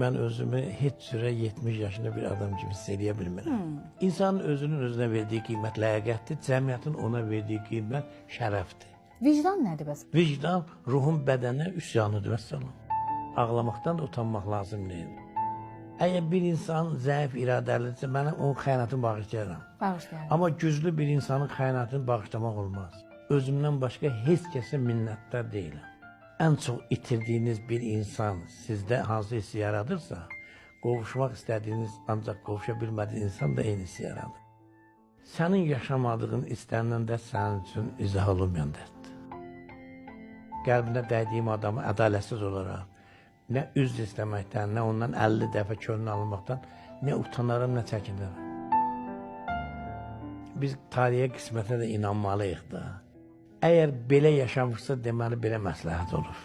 mən özümü heç cürə 70 yaşında bir adam kimi hiss edə bilmirəm. İnsanın özünün özünə verdiyi qiymət ləyaqətdir, cəmiyyətin ona verdiyi qiymət şərəfdir. Vicdan nədir bəs? Vicdan ruhun bədənə üsyanıdır, vəssalam. Ağlamaqdan da utanmaq lazım deyil. Əgər bir insan zəif iradəlidirsə, mən onun xəyanətini bağışlayaram. Bağışlayarım. Amma güclü bir insanın xəyanətini bağışlamaq olmaz. Özümdən başqa heç kəsə minnətdar deyiləm. Ən çox itirdiyiniz bir insan sizdə hansı hissi yaradırsa, qovuşmaq istədiyiniz, ancaq qovuşa bilmədiyiniz insan da eyni hissi yaradır. Sənin yaşamadığın istənilən də sənin üçün izah olunmayan dərddir. Qəlbində dəydiyim adamı ədalətsiz olaraq, nə üzr istəməkdən, nə ondan 50 dəfə könlünü alınmaqdan, nə utanaram, nə çəkinirəm. Biz tariyə qismətə də inanmalıyıq da. Əgər belə yaşamışsa, deməli belə məsləhət olur.